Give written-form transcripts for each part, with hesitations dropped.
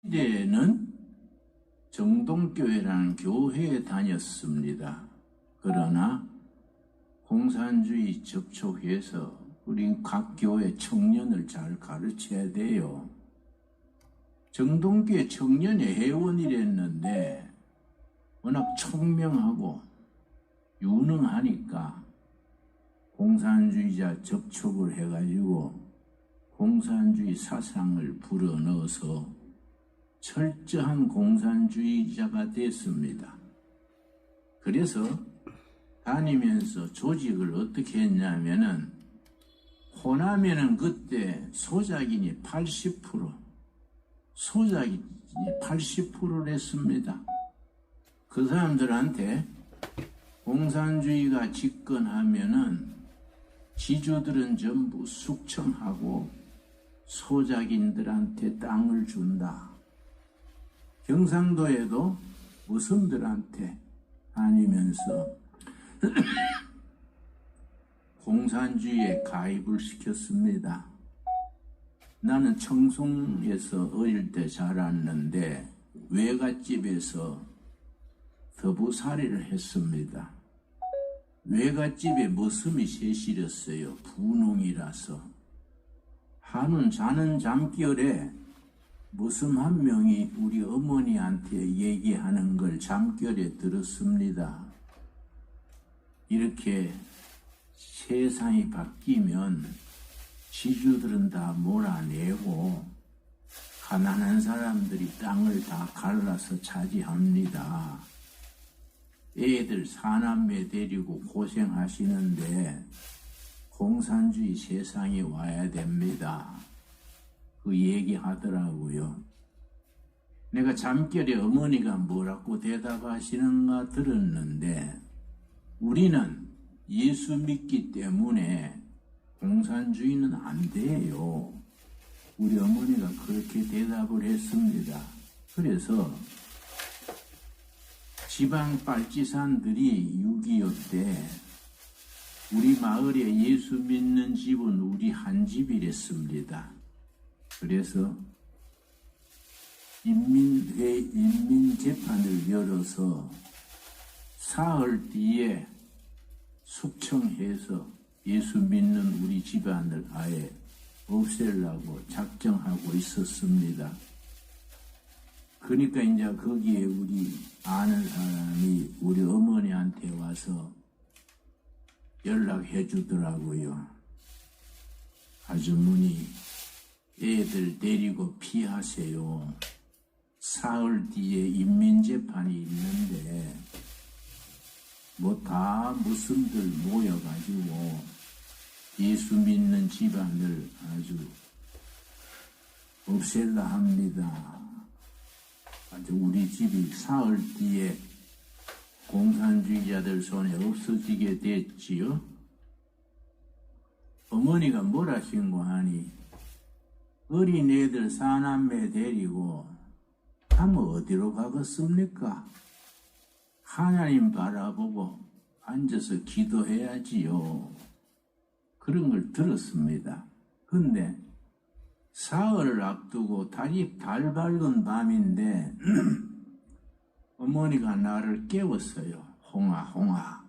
시대에는 정동교회라는 교회에 다녔습니다. 그러나 공산주의 접촉해서 우리 각 교회 청년을 잘 가르쳐야 돼요. 정동교회 청년의 회원이랬는데 워낙 총명하고 유능하니까 공산주의자 접촉을 해가지고 공산주의 사상을 불어넣어서 철저한 공산주의자가 됐습니다. 그래서 다니면서 조직을 어떻게 했냐면은 호남에는 그때 소작인이 80%, 소작인이 80%를 했습니다. 그 사람들한테 공산주의가 집권하면은 지주들은 전부 숙청하고 소작인들한테 땅을 준다. 경상도에도 무슨들한테 다니면서 공산주의에 가입을 시켰습니다. 나는 청송에서 어릴 때 자랐는데 외갓집에서 더부살이를 했습니다. 외갓집에 머슴이 셋이었어요. 분홍이라서. 한은 자는 잠결에 머슴 한 명이 우리 어머니한테 얘기하는 걸 잠결에 들었습니다. 이렇게 세상이 바뀌면 지주들은 다 몰아내고 가난한 사람들이 땅을 다 갈라서 차지합니다. 애들 사남매 데리고 고생하시는데 공산주의 세상에 와야 됩니다. 그 얘기하더라고요. 내가 잠결에 어머니가 뭐라고 대답하시는가 들었는데 우리는 예수 믿기 때문에 공산주의는 안 돼요. 우리 어머니가 그렇게 대답을 했습니다. 그래서 지방 빨치산들이 6.25 때 우리 마을에 예수 믿는 집은 우리 한 집이랬습니다. 그래서 인민재판을 열어서 사흘 뒤에 숙청해서 예수 믿는 우리 집안을 아예 없애려고 작정하고 있었습니다. 그러니까 이제 거기에 우리 아는 사람이 우리 어머니한테 와서 연락해 주더라고요. 아주머니, 애들 데리고 피하세요. 사흘 뒤에 인민재판이 있는데 뭐 다 무슨들 모여가지고 예수 믿는 집안을 아주 없앨라 합니다. 아주 우리 집이 사흘 뒤에 공산주의자들 손에 없어지게 됐지요. 어머니가 뭐라 신고하니 어린애들 사남매 데리고 하면 어디로 가겠습니까? 하나님 바라보고 앉아서 기도해야지요. 그런 걸 들었습니다. 근데 사흘을 앞두고 달 밝은 밤인데 어머니가 나를 깨웠어요. 홍아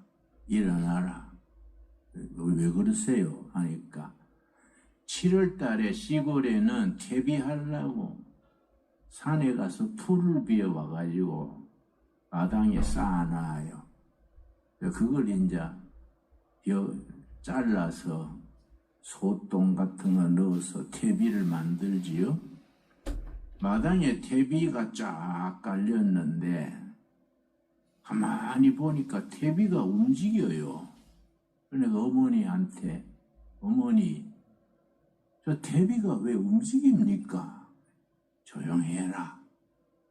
일어나라. 왜 그러세요? 하니까 7월 달에 시골에는 퇴비하려고 산에 가서 풀을 비워와가지고 마당에 쌓아놔요. 그걸 이제 잘라서 소똥 같은 거 넣어서 퇴비를 만들지요. 마당에 퇴비가 쫙 깔렸는데 가만히 보니까 퇴비가 움직여요. 그러니까 어머니한테 어머니 저 퇴비가 왜 움직입니까? 조용해라.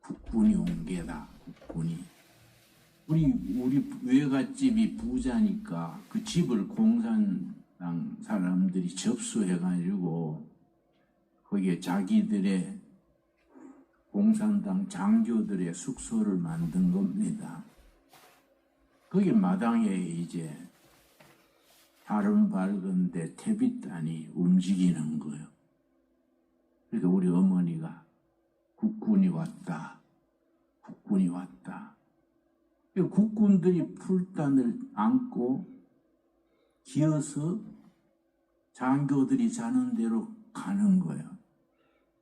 국군이 온 게다. 국군이. 우리 외갓집이 부자니까 그 집을 공산당 사람들이 접수해가지고 거기에 자기들의 공산당 장교들의 숙소를 만든 겁니다. 거기 마당에 이제 달은 밝은데 퇴비단이 움직이는 거예요. 그러니까 우리 어머니가 국군이 왔다. 국군이 왔다. 국군들이 풀단을 안고 기어서 장교들이 자는 대로 가는 거예요.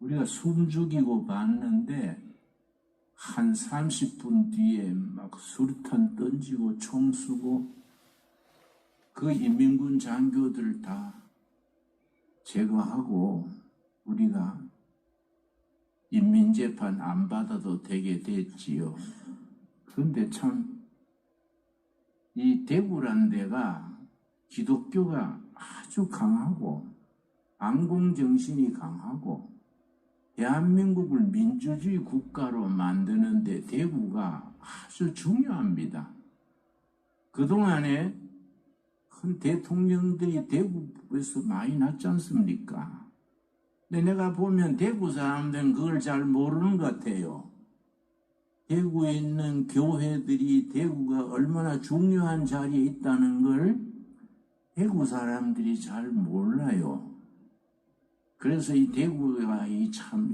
우리가 숨 죽이고 봤는데 한 30분 뒤에 막 수류탄 던지고 총 쏘고 그 인민군 장교들 다 제거하고 우리가 인민재판 안 받아도 되게 됐지요. 그런데 참 이 대구란 데가 기독교가 아주 강하고 안공정신이 강하고 대한민국을 민주주의 국가로 만드는데 대구가 아주 중요합니다. 그동안에 큰 대통령들이 대구에서 많이 났지 않습니까? 근데 내가 보면 대구 사람들은 그걸 잘 모르는 것 같아요. 대구에 있는 교회들이 대구가 얼마나 중요한 자리에 있다는 걸 대구 사람들이 잘 몰라요. 그래서 이 대구가 참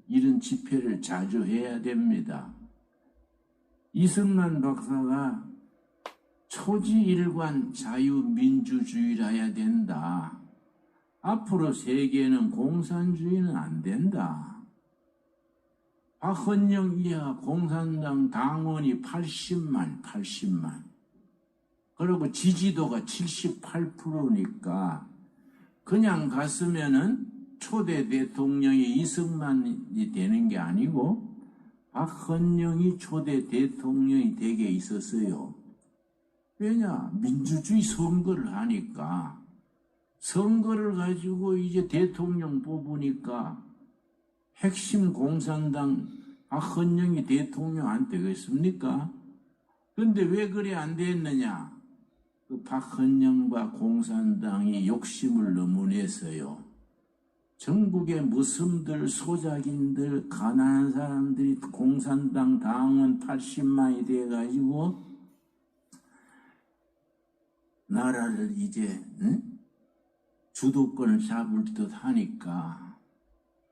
이런 집회를 자주 해야 됩니다. 이승만 박사가 초지일관 자유민주주의라 해야 된다. 앞으로 세계는 공산주의는 안 된다. 박헌영 이하 공산당 당원이 80만. 그리고 지지도가 78%니까 그냥 갔으면은 초대 대통령이 이승만이 되는 게 아니고 박헌영이 초대 대통령이 되게 있었어요. 왜냐? 민주주의 선거를 하니까 선거를 가지고 이제 대통령 뽑으니까 핵심 공산당 박헌영이 대통령 안 되겠습니까? 그런데 왜 그래 안 됐느냐? 그 박헌영과 공산당이 욕심을 너무 냈어요. 전국의 무슬림들, 소작인들, 가난한 사람들이 공산당 당원 80만이 돼가지고 나라를 이제 주도권을 잡을 듯 하니까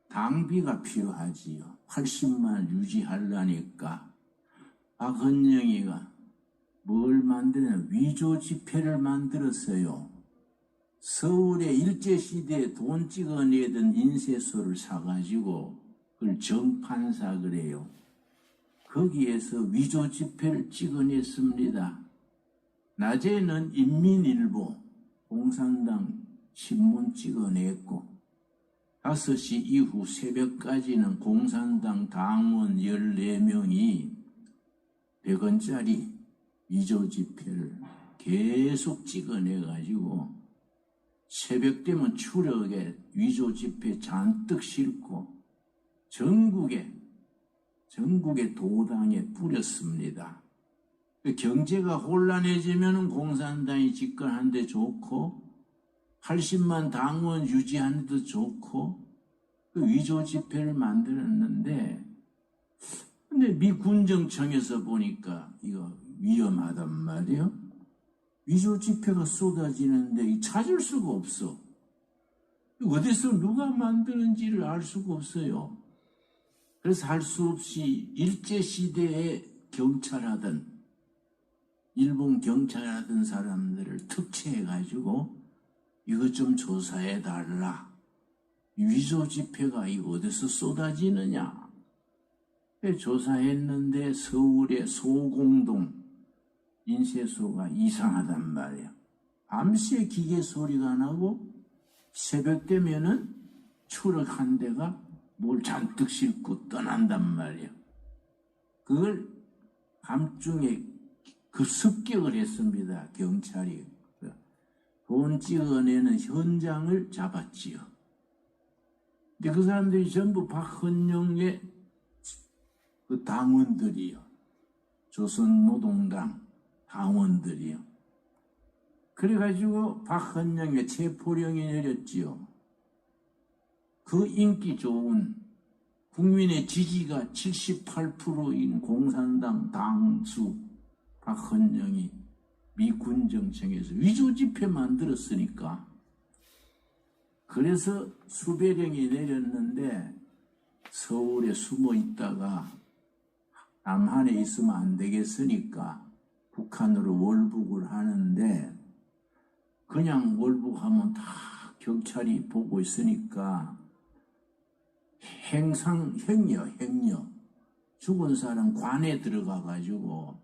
당비가 필요하지요. 80만 유지하려니까 박헌영이가 뭘 만드냐? 위조 지폐를 만들었어요. 서울에 일제시대에 돈 찍어내던 인쇄소를 사가지고 그걸 정판사 그래요. 거기에서 위조 지폐를 찍어냈습니다. 낮에는 인민일보, 공산당 신문 찍어냈고 5시 이후 새벽까지는 공산당 당원 14명이 100원짜리 위조 지폐를 계속 찍어내가지고 새벽 되면 추럭에 위조 지폐 잔뜩 싣고 전국에 도당에 뿌렸습니다. 경제가 혼란해지면 공산당이 집권하는 데 좋고 80만 당원 유지하는 데도 좋고 그 위조 지폐를 만들었는데 근데 미 군정청에서 보니까 이거 위험하단 말이에요. 위조 지폐가 쏟아지는데 찾을 수가 없어. 어디서 누가 만드는지를 알 수가 없어요. 그래서 할 수 없이 일제시대에 경찰하던 일본 경찰하던 사람들을 특채해가지고 이것 좀 조사해달라. 위조 지폐가 이거 어디서 쏟아지느냐. 조사했는데 서울의 소공동 인쇄소가 이상하단 말이야. 밤새 기계 소리가 나고 새벽 되면은 추럭 한 대가 뭘 잔뜩 싣고 떠난단 말이야. 그걸 밤중에 습격을 했습니다. 경찰이. 돈 찍어내는 현장을 잡았지요. 근데 그 사람들이 전부 박헌영의 그 당원들이요. 조선노동당 당원들이요. 그래가지고 박헌영의 체포령이 내렸지요. 그 인기 좋은 국민의 지지가 78%인 공산당 당수 박헌영이 미 군정청에서 위조 지폐 만들었으니까 그래서 수배령이 내렸는데 서울에 숨어 있다가 남한에 있으면 안 되겠으니까 북한으로 월북을 하는데, 그냥 월북하면 다 경찰이 보고 있으니까 행여 죽은 사람 관에 들어가 가지고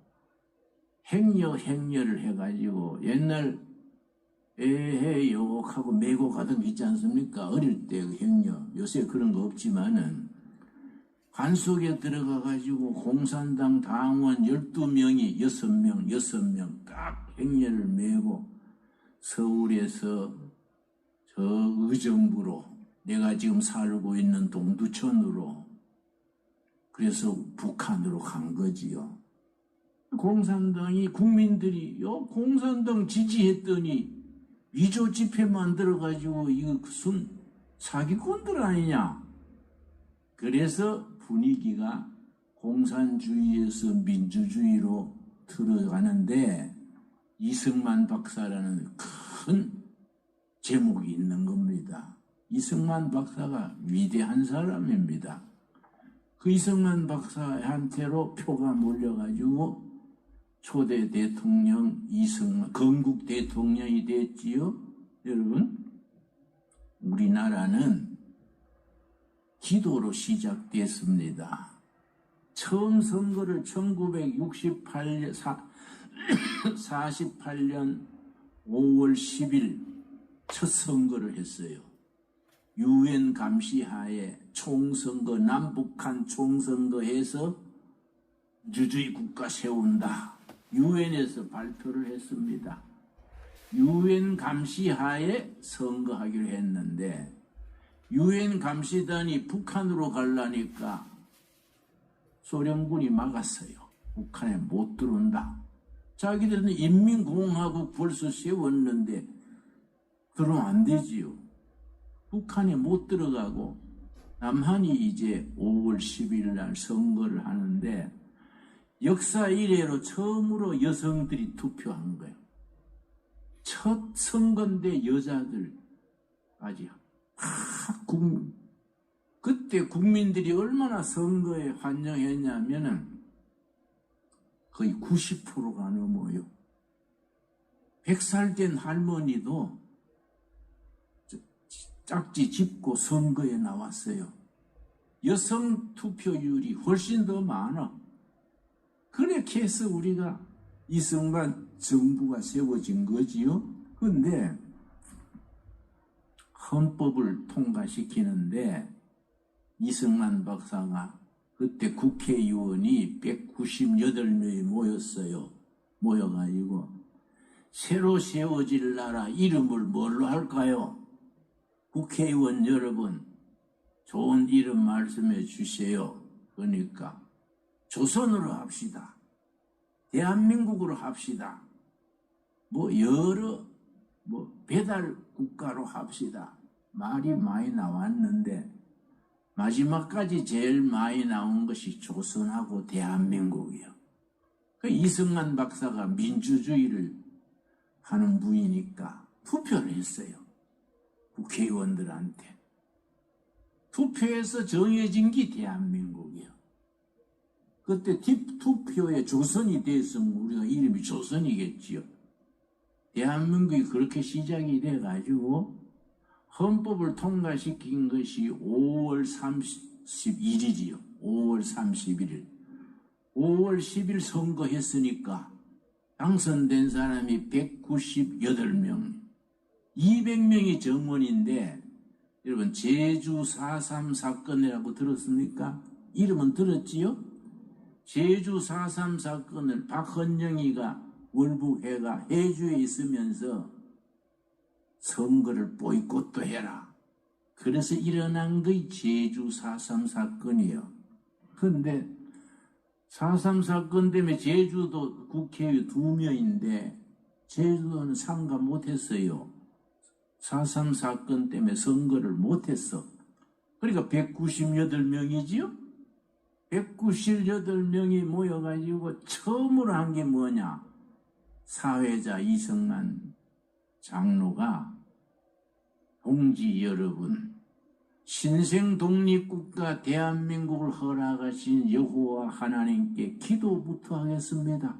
행여를 해가지고 옛날 에헤 욕하고 메고 가던 거 있지 않습니까? 어릴 때 행여. 요새 그런 거 없지만은 관 속에 들어가 가지고 공산당 당원 12명이 6명 딱 행여를 메고 서울에서 저 의정부로, 내가 지금 살고 있는 동두천으로, 그래서 북한으로 간 거지요. 공산당이, 국민들이 공산당 지지했더니 위조 지폐 만들어가지고 이거 무슨 사기꾼들 아니냐. 그래서 분위기가 공산주의에서 민주주의로 들어가는데 이승만 박사라는 큰 제목이 있는 겁니다. 이승만 박사가 위대한 사람입니다. 그 이승만 박사한테로 표가 몰려가지고 초대 대통령 이승만, 건국 대통령이 됐지요. 여러분, 우리나라는 기도로 시작됐습니다. 처음 선거를 1948년 5월 10일 첫 선거를 했어요. 유엔 감시하에 총선거, 남북한 총선거해서 민주주의 국가 세운다. 유엔에서 발표를 했습니다. 유엔 감시하에 선거하기로 했는데 유엔 감시단이 북한으로 가려니까 소련군이 막았어요. 북한에 못 들어온다. 자기들은 인민공화국 벌써 세웠는데 그러면 안 되지요. 북한에 못 들어가고 남한이 이제 5월 10일 날 선거를 하는데 역사 이래로 처음으로 여성들이 투표한 거예요. 첫 선거인데 여자들까지. 그때 국민들이 얼마나 선거에 환영했냐면은 거의 90%가 넘어요. 100살 된 할머니도 짝지 짚고 선거에 나왔어요. 여성 투표율이 훨씬 더 많아. 그렇게 해서 우리가 이승만 정부가 세워진 거지요. 근데 헌법을 통과시키는데 이승만 박사가 그때 국회의원이 198명이 모였어요. 모여가지고 새로 세워질 나라 이름을 뭘로 할까요? 국회의원 여러분, 좋은 이름 말씀해 주세요. 그러니까 조선으로 합시다. 대한민국으로 합시다. 여러 배달 국가로 합시다. 말이 많이 나왔는데 마지막까지 제일 많이 나온 것이 조선하고 대한민국이요. 그 이승만 박사가 민주주의를 하는 분이니까 투표를 했어요. 국회의원들한테. 투표해서 정해진 게 대한민국이요. 그때 투표에 조선이 됐으면 우리가 이름이 조선이겠지요. 대한민국이 그렇게 시작이 돼가지고 헌법을 통과시킨 것이 5월 31일이요. 5월 31일. 5월 10일 선거했으니까 당선된 사람이 198명. 200명이 정원인데 여러분 제주 4.3 사건이라고 들었습니까? 이름은 들었지요? 제주 4.3 사건을 박헌영이가 월북해가 해주에 있으면서 선거를 보이콧도 해라. 그래서 일어난 게 제주 4.3 사건이에요. 그런데 4.3 사건 때문에 제주도 국회의원 2명인데 제주도는 참가 못했어요. 4.3 사건 때문에 선거를 못했어. 그러니까 198명이지요? 198명이 모여가지고 처음으로 한 게 뭐냐? 사회자 이승만 장로가 동지 여러분, 신생 독립국가 대한민국을 허락하신 여호와 하나님께 기도부터 하겠습니다.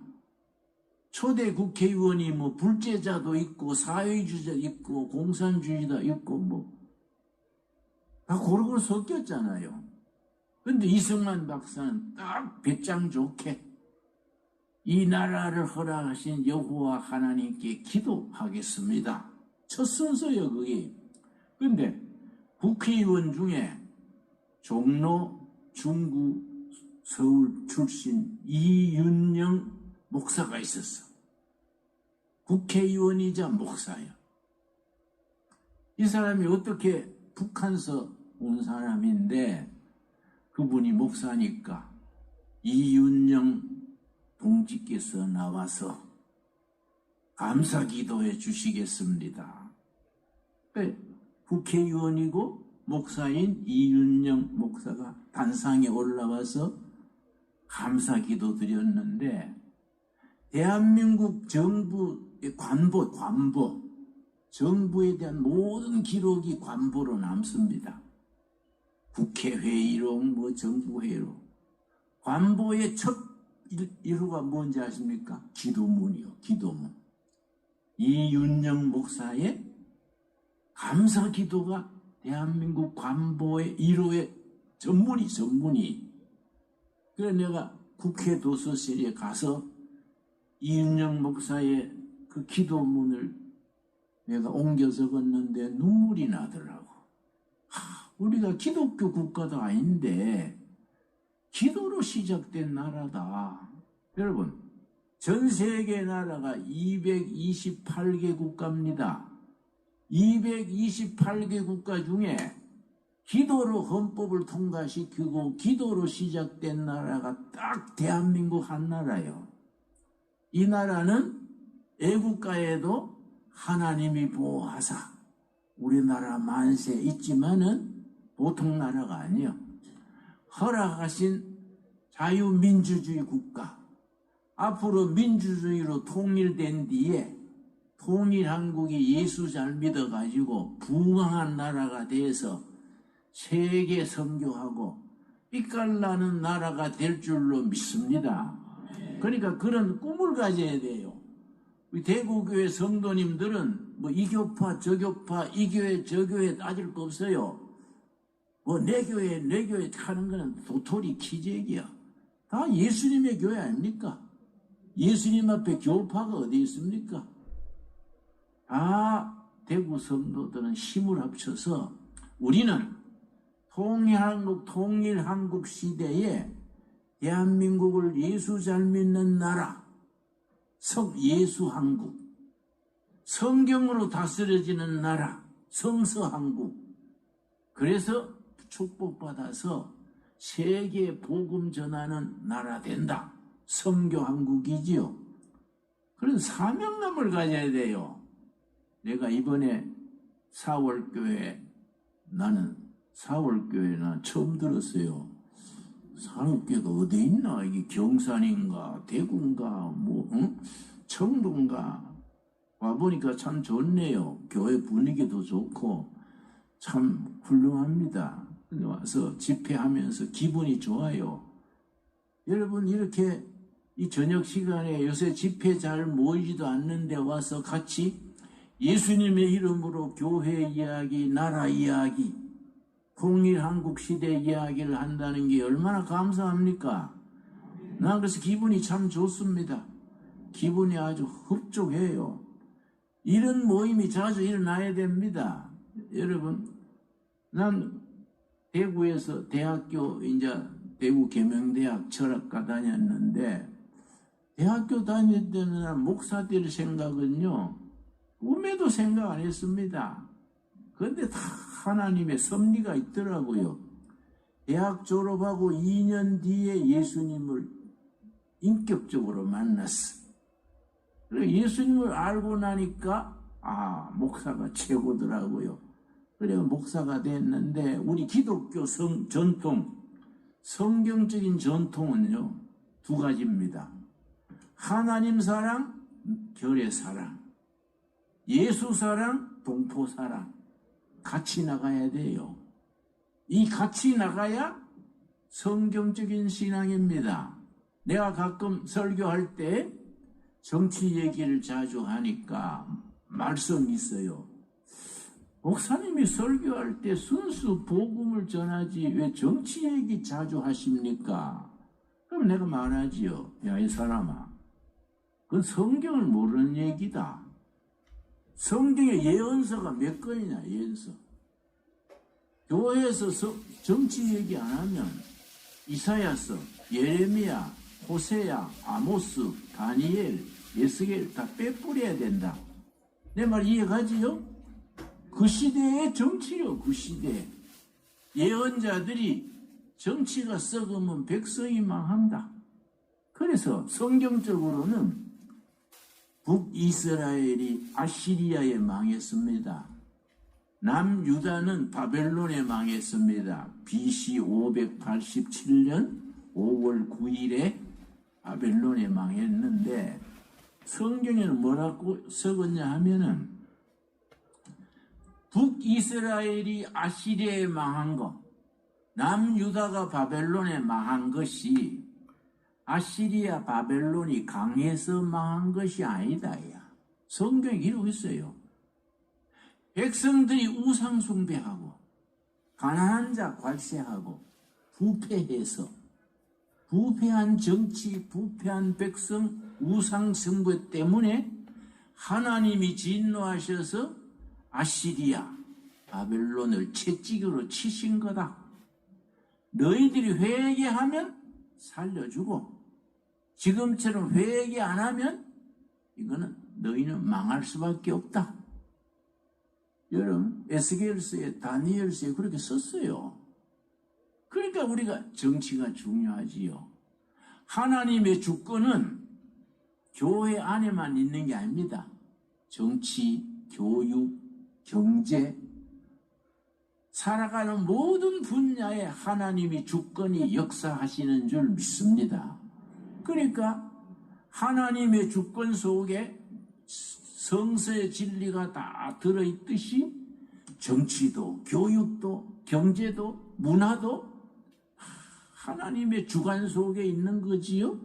초대 국회의원이 뭐 불제자도 있고 사회주의자 있고 공산주의자 있고 다 고루고루 섞였잖아요. 근데 이승만 박사는 딱 배짱 좋게 이 나라를 허락하신 여호와 하나님께 기도하겠습니다. 첫 순서요 그게. 근데 국회의원 중에 종로, 중구, 서울 출신 이윤영 목사가 있었어. 국회의원이자 목사야. 이 사람이 어떻게 북한서 온 사람인데 그분이 목사니까 이윤영 동지께서 나와서 감사 기도해 주시겠습니다. 국회의원이고 목사인 이윤영 목사가 단상에 올라와서 감사 기도 드렸는데 대한민국 정부의 관보, 정부에 대한 모든 기록이 관보로 남습니다. 국회회의록, 정부회의록. 관보의 첫 일호가 뭔지 아십니까? 기도문이요, 기도문. 이윤영 목사의 감사 기도가 대한민국 관보의 1호의 전문이. 그래서 내가 국회 도서실에 가서 이윤영 목사의 그 기도문을 내가 옮겨 적었는데 눈물이 나더라고. 우리가 기독교 국가도 아닌데 기도로 시작된 나라다. 여러분, 전 세계 나라가 228개 국가입니다. 228개 국가 중에 기도로 헌법을 통과시키고 기도로 시작된 나라가 딱 대한민국 한 나라예요. 이 나라는 애국가에도 하나님이 보호하사 우리나라 만세 있지만은 보통 나라가 아니요. 허락하신 자유민주주의 국가. 앞으로 민주주의로 통일된 뒤에 통일한국이 예수 잘 믿어가지고 부강한 나라가 돼서 세계 선교하고 빛깔나는 나라가 될 줄로 믿습니다. 그러니까 그런 꿈을 가져야 돼요. 우리 대구교회 성도님들은 이 교파 저 교파 이 교회 저 교회 따질 거 없어요. 내 교회 하는 거는 도토리 키재기야. 다 예수님의 교회 아닙니까? 예수님 앞에 교파가 어디 있습니까? 다 대구 성도들은 힘을 합쳐서 우리는 통일한국 시대에 대한민국을 예수 잘 믿는 나라, 예수한국, 성경으로 다스려지는 나라, 성서한국. 그래서 축복받아서 세계 복음 전하는 나라 된다. 선교한국이지요. 그런 사명감을 가져야 돼요. 내가 이번에 4월교회, 나는 4월교회는 처음 들었어요. 4월교회가 어디 있나? 이게 경산인가, 대구인가, 청도인가. 와보니까 참 좋네요. 교회 분위기도 좋고, 참 훌륭합니다. 와서 집회하면서 기분이 좋아요. 여러분, 이렇게 이 저녁 시간에 요새 집회 잘 모이지도 않는데 와서 같이 예수님의 이름으로 교회 이야기, 나라 이야기, 통일한국 시대 이야기를 한다는 게 얼마나 감사합니까? 난 그래서 기분이 참 좋습니다. 기분이 아주 흡족해요. 이런 모임이 자주 일어나야 됩니다. 여러분, 난 대구에서 대학교, 대구 계명대학 철학과 다녔는데, 대학교 다닐 때는 난 목사 될 생각은요, 꿈에도 생각 안 했습니다. 그런데 다 하나님의 섭리가 있더라고요. 대학 졸업하고 2년 뒤에 예수님을 인격적으로 만났어. 예수님을 알고 나니까, 목사가 최고더라고요. 그래서 목사가 됐는데, 우리 기독교 전통, 성경적인 전통은요, 두 가지입니다. 하나님 사랑, 결의 사랑. 예수 사랑, 동포 사랑. 같이 나가야 돼요. 이 같이 나가야 성경적인 신앙입니다. 내가 가끔 설교할 때 정치 얘기를 자주 하니까 말씀이 있어요. 목사님이 설교할 때 순수 복음을 전하지 왜 정치 얘기 자주 하십니까? 그럼 내가 말하지요. 야, 이 사람아, 그건 성경을 모르는 얘기다. 성경에 예언서가 몇 건이냐, 예언서. 교회에서 정치 얘기 안 하면 이사야서, 예레미야, 호세야, 아모스, 다니엘, 에스겔 다 빼뿌려야 된다. 내 말 이해가지요? 그 시대의 정치요, 그 시대. 예언자들이 정치가 썩으면 백성이 망한다. 그래서 성경적으로는 북이스라엘이 아시리아에 망했습니다. 남유다는 바벨론에 망했습니다. BC 587년 5월 9일에 바벨론에 망했는데 성경에는 뭐라고 적었냐 하면은 북이스라엘이 아시리아에 망한 것, 남유다가 바벨론에 망한 것이 아시리아 바벨론이 강해서 망한 것이 아니다. 야. 성경에 이러고 있어요. 백성들이 우상 숭배하고 가난한 자 괄세하고 부패해서 부패한 정치, 부패한 백성, 우상 숭배 때문에 하나님이 진노하셔서 아시리아, 바벨론을 채찍으로 치신 거다. 너희들이 회개하면 살려주고 지금처럼 회개 안 하면 이거는 너희는 망할 수밖에 없다. 여러분, 에스겔서에 다니엘서에 그렇게 썼어요. 그러니까 우리가 정치가 중요하지요. 하나님의 주권은 교회 안에만 있는 게 아닙니다. 정치, 교육, 경제, 살아가는 모든 분야에 하나님이 주권이 역사하시는 줄 믿습니다. 그러니까 하나님의 주권 속에 성서의 진리가 다 들어있듯이 정치도, 교육도, 경제도, 문화도 하나님의 주관 속에 있는 거지요.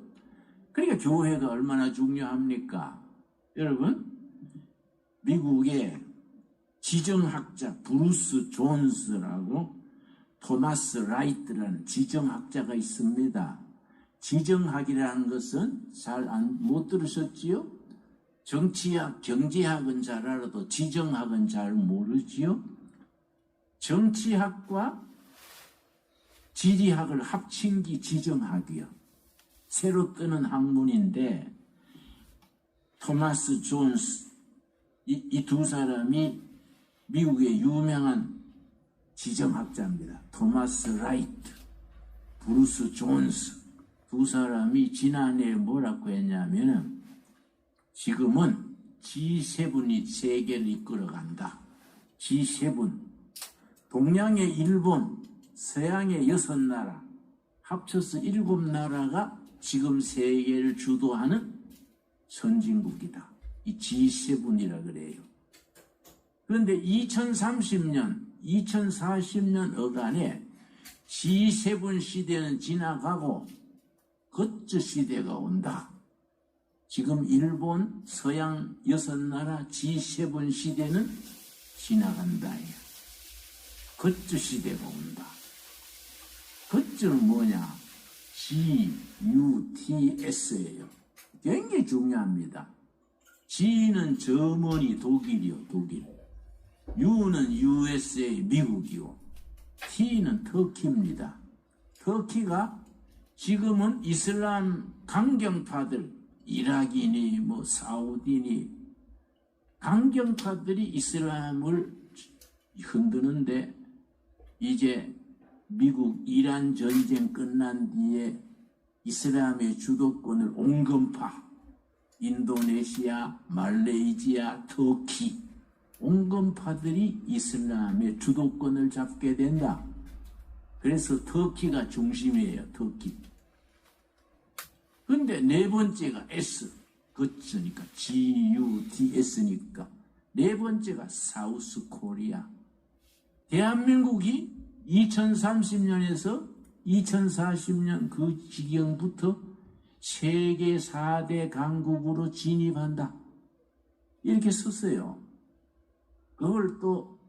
그러니까 교회가 얼마나 중요합니까? 여러분, 미국의 지정학자 브루스 존스라고 토마스 라이트라는 지정학자가 있습니다. 지정학이라는 것은 잘 못 들으셨지요? 정치학, 경제학은 잘 알아도 지정학은 잘 모르지요? 정치학과 지리학을 합친 게 지정학이요. 새로 뜨는 학문인데 토마스 존스 이 두 사람이 미국의 유명한 지정학자입니다. 토마스 라이트, 브루스 존스 두 사람이 지난해에 뭐라고 했냐면은 지금은 G7이 세계를 이끌어간다. G7 동양의 일본, 서양의 6나라 합쳐서 7나라가 지금 세계를 주도하는 선진국이다. 이 G7이라 그래요. 그런데 2030년, 2040년 어간에 G7 시대는 지나가고 거츠 시대가 온다. 지금 일본, 서양 6나라 G7 시대는 지나간다. 거츠 시대가 온다. 거츠는 뭐냐? GUTS예요. 굉장히 중요합니다. G는 저머니 독일이요, 독일. U는 USA, 미국이요. T는 터키입니다. 터키가 지금은 이슬람 강경파들, 이라크니 뭐 사우디니 강경파들이 이슬람을 흔드는데 이제 미국 이란 전쟁 끝난 뒤에 이슬람의 주도권을 온건파 인도네시아, 말레이시아, 터키 온건파들이 이슬람의 주도권을 잡게 된다. 그래서 터키가 중심이에요. 터키. 근데 네 번째가 S, 거치니까 GUTS니까 네 번째가 사우스 코리아. 대한민국이 2030년에서 2040년 그 지경부터 세계 4대 강국으로 진입한다. 이렇게 썼어요. 그걸 또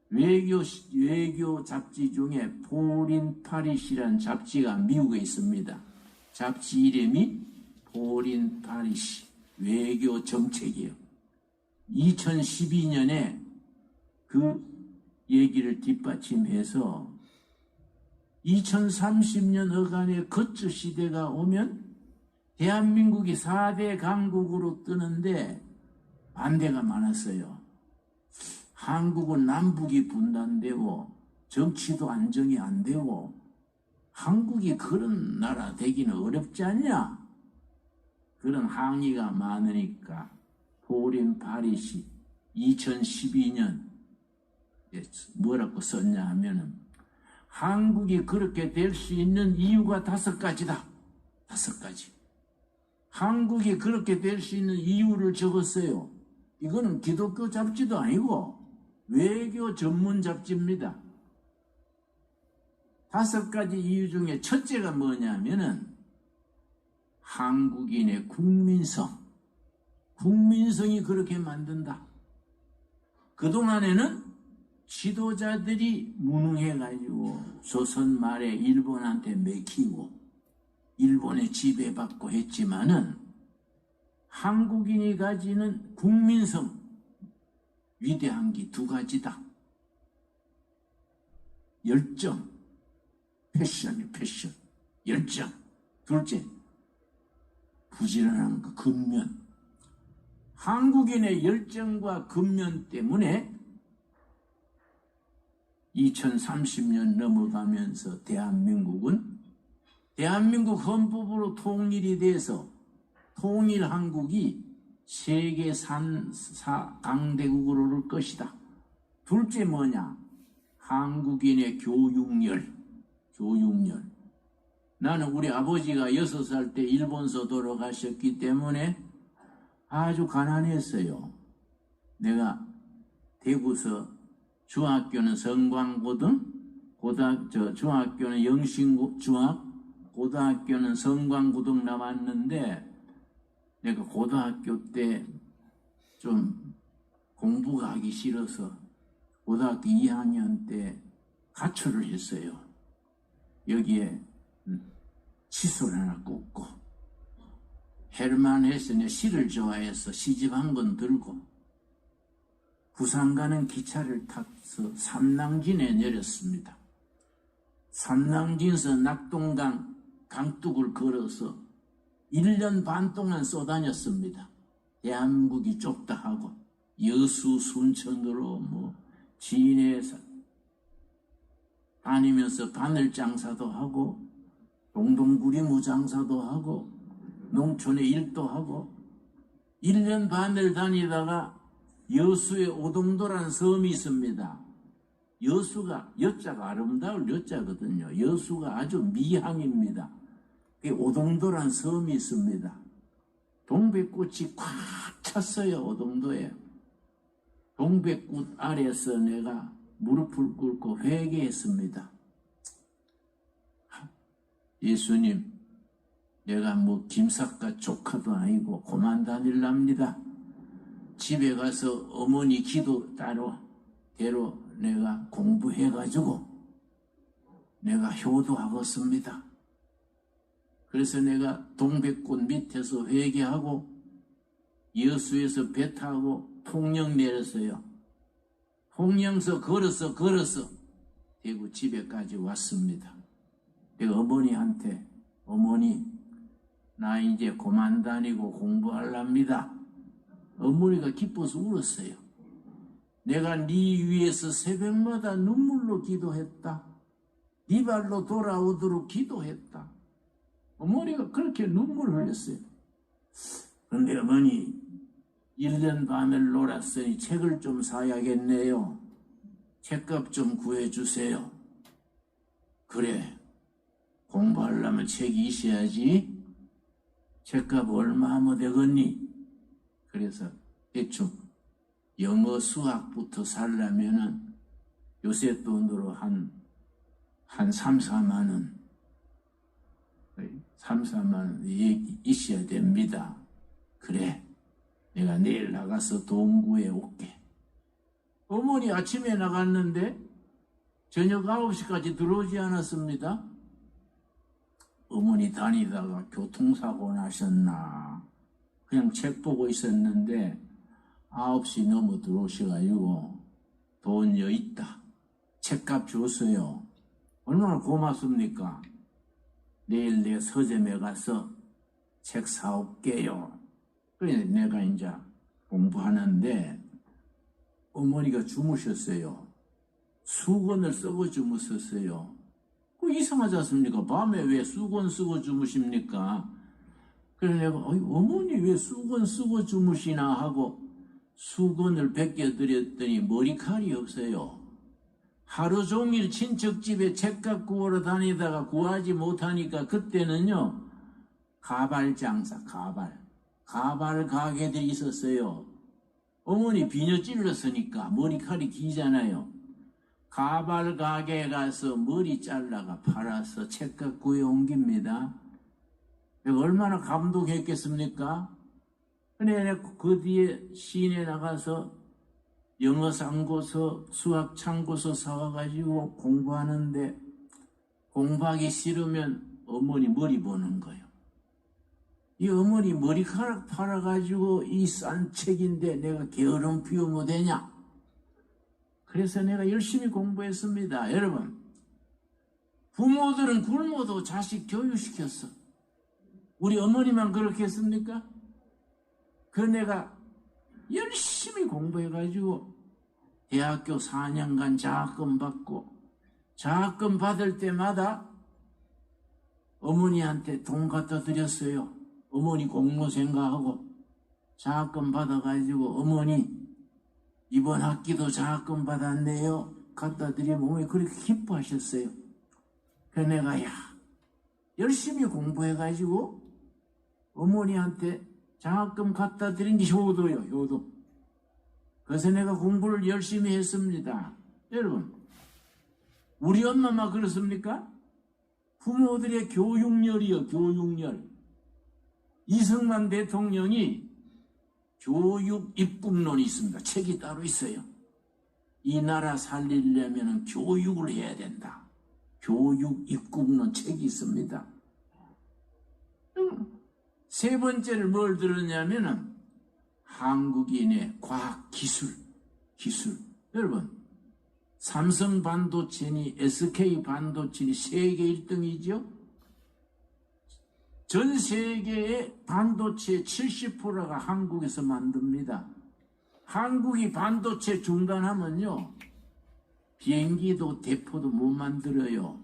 외교 잡지 중에 포린 파리시라는 잡지가 미국에 있습니다. 잡지 이름이 포린 파리시 외교 정책이에요. 2012년에 그 얘기를 뒷받침해서 2030년 어간의 거처 시대가 오면 대한민국이 4대 강국으로 뜨는데 반대가 많았어요. 한국은 남북이 분단되고 정치도 안정이 안 되고 한국이 그런 나라 되기는 어렵지 않냐? 그런 항의가 많으니까 포린 파리시 2012년 뭐라고 썼냐 하면은 한국이 그렇게 될 수 있는 이유가 5가지다. 5가지. 한국이 그렇게 될 수 있는 이유를 적었어요. 이거는 기독교 잡지도 아니고 외교 전문 잡지입니다. 5가지 이유 중에 첫째가 뭐냐면은 한국인의 국민성이 그렇게 만든다. 그동안에는 지도자들이 무능해가지고 조선 말에 일본한테 맥히고 일본에 지배받고 했지만은 한국인이 가지는 국민성 위대한 게 2가지다. 열정, 패션, 열정. 둘째, 부지런한 거, 근면. 한국인의 열정과 근면 때문에 2030년 넘어가면서 대한민국 헌법으로 통일이 돼서 통일한국이 세계 4강대국으로 오를 것이다. 둘째 뭐냐? 한국인의 교육열. 나는 우리 아버지가 6살 때 일본서 돌아가셨기 때문에 아주 가난했어요. 내가 대구서 중학교는 성광고등, 중학교는 영신중학, 고등학교는 성광고등 나왔는데 내가 고등학교 때 좀 공부가 하기 싫어서 고등학교 2학년 때 가출을 했어요. 여기에 칫솔 하나 꽂고 헤르만 헤세의 시를 좋아해서 시집 한 권 들고 부산 가는 기차를 타서 삼낭진에 내렸습니다. 삼낭진에서 낙동강 강둑을 걸어서 1년 반 동안 쏘다녔습니다. 대한민국이 좁다 하고 여수 순천으로 진해 다니면서 바늘 장사도 하고 동동구리무 장사도 하고 농촌에 일도 하고 1년 반을 다니다가 여수에 오동도라는 섬이 있습니다. 여수가 여자가 아름다울 여자거든요. 여수가 아주 미항입니다. 오동도라는 섬이 있습니다. 동백꽃이 꽉 찼어요. 오동도에. 동백꽃 아래서 내가 무릎을 꿇고 회개했습니다. 예수님, 내가 김삿갓 조카도 아니고 고만 다닐랍니다. 집에 가서 어머니 기도 대로 내가 공부해가지고 내가 효도하겠습니다. 그래서 내가 동백꽃 밑에서 회개하고 여수에서 배 타고 통영 내렸어요. 통영서 걸어서 대구 집에까지 왔습니다. 내가 어머니한테 어머니 나 이제 그만 다니고 공부하랍니다. 어머니가 기뻐서 울었어요. 내가 네 위에서 새벽마다 눈물로 기도했다. 네 발로 돌아오도록 기도했다. 어머니가 그렇게 눈물을 흘렸어요. 그런데 어머니 1년 반을 놀았으니 책을 좀 사야겠네요. 책값 좀 구해주세요. 그래, 공부하려면 책이 있어야지. 책값 얼마 하면 되겠니? 그래서 대충 영어 수학부터 살려면은 요새 돈으로 한 3, 4만 원, 3, 4만 원 있어야 됩니다. 그래, 내가 내일 나가서 돈 구해 올게. 어머니 아침에 나갔는데 저녁 9시까지 들어오지 않았습니다. 어머니 다니다가 교통사고 나셨나 그냥 책 보고 있었는데 9시 넘어 들어오셔가지고 돈 여있다 책값 줬어요. 얼마나 고맙습니까? 내일 내 서점에 가서 책 사올게요. 그래 내가 이제 공부하는데 어머니가 주무셨어요. 수건을 쓰고 주무셨어요. 그 이상하지 않습니까? 밤에 왜 수건 쓰고 주무십니까? 그래 내가 어머니 왜 수건 쓰고 주무시나 하고 수건을 벗겨드렸더니 머리칼이 없어요. 하루 종일 친척집에 책값 구하러 다니다가 구하지 못하니까 그때는요 가발 장사, 가발 가게들이 있었어요. 어머니 비녀 찔렀으니까 머리칼이 기잖아요. 가발 가게에 가서 머리 잘라가 팔아서 책값 구해 옮깁니다. 얼마나 감동했겠습니까? 근데 그 뒤에 시내 나가서 영어 참고서, 수학 참고서 사와가지고 공부하는데 공부하기 싫으면 어머니 머리 보는 거예요. 이 어머니 머리카락 팔아가지고 이 싼 책인데 내가 게으름 피우면 되냐? 그래서 내가 열심히 공부했습니다. 여러분, 부모들은 굶어도 자식 교육시켰어. 우리 어머니만 그렇게 했습니까? 그 내가 열심히 공부해가지고 대학교 4년간 장학금 받고 장학금 받을 때마다 어머니한테 돈 갖다 드렸어요. 어머니 공부 생각하고 장학금 받아가지고 어머니 이번 학기도 장학금 받았네요. 갖다 드리면 어머니 그렇게 기뻐하셨어요. 그래서 내가 열심히 공부해가지고 어머니한테 장학금 갖다 드린 게 효도요, 효도. 그래서 내가 공부를 열심히 했습니다. 여러분, 우리 엄마만 그렇습니까? 부모들의 교육열이요, 교육열. 이승만 대통령이 교육 입국론이 있습니다. 책이 따로 있어요. 이 나라 살리려면 교육을 해야 된다. 교육 입국론 책이 있습니다. 세 번째를 뭘 들었냐면은 한국인의 과학 기술. 여러분, 삼성 반도체니 SK 반도체니 세계 1등이죠. 전 세계의 반도체 70%가 한국에서 만듭니다. 한국이 반도체 중단하면요, 비행기도 대포도 못 만들어요.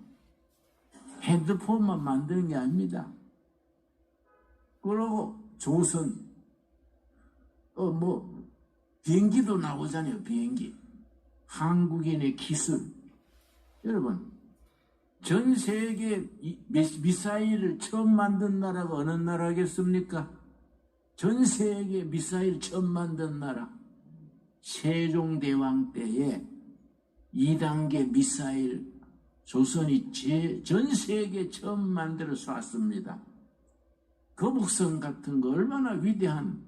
핸드폰만 만드는 게 아닙니다. 그러고 조선, 비행기도 나오잖아요, 비행기. 한국인의 기술. 여러분, 전 세계 미사일을 처음 만든 나라가 어느 나라겠습니까? 전 세계 미사일 처음 만든 나라. 세종대왕 때에 2단계 미사일 조선이 전 세계 처음 만들어 쐈습니다. 거북선 같은 거 얼마나 위대한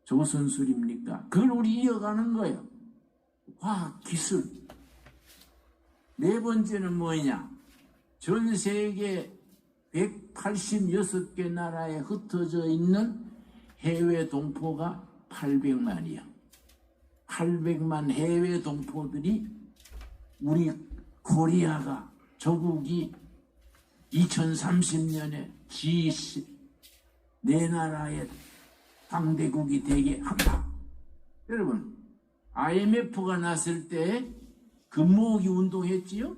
조선술입니까? 그걸 우리 이어가는 거예요. 과학, 기술. 네 번째는 뭐냐? 전 세계 186개 나라에 흩어져 있는 해외 동포가 800만이요. 800만 해외 동포들이 우리 코리아가, 조국이 2030년에 G20 네 나라의 당대국이 되게 한다. 여러분, IMF가 났을 때 금모으기 운동했지요?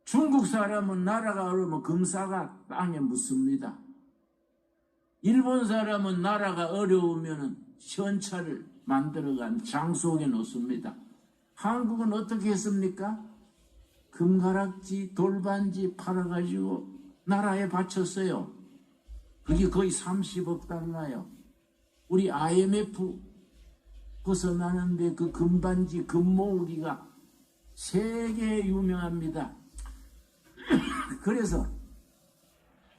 중국 사람은 나라가 어려우면 금사가 땅에 묻습니다. 일본 사람은 나라가 어려우면 현찰을 만들어간 장속에 놓습니다. 한국은 어떻게 했습니까? 금가락지, 돌반지 팔아가지고 나라에 바쳤어요. 그게 거의 30억 달러요. 우리 IMF 벗어나는데 그 금반지, 금모으기가 세계 유명합니다. 그래서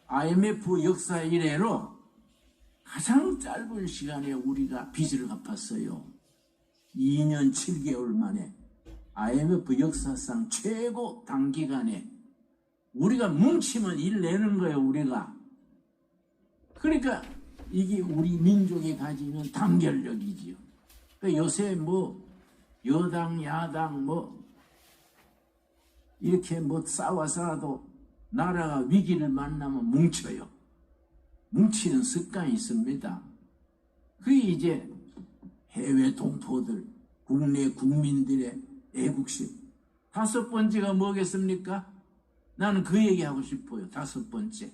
IMF 역사 이래로 가장 짧은 시간에 우리가 빚을 갚았어요. 2년 7개월 만에 IMF 역사상 최고 단기간에 우리가 뭉치면 일 내는 거예요. 우리가. 그러니까 이게 우리 민족이 가지는 단결력이지요. 그러니까 요새 뭐 여당 야당 뭐 이렇게 뭐 싸워서라도 나라가 위기를 만나면 뭉쳐요. 뭉치는 습관이 있습니다. 그게 이제 해외 동포들, 국내 국민들의 애국심. 다섯 번째가 뭐겠습니까? 나는 그 얘기하고 싶어요. 다섯 번째.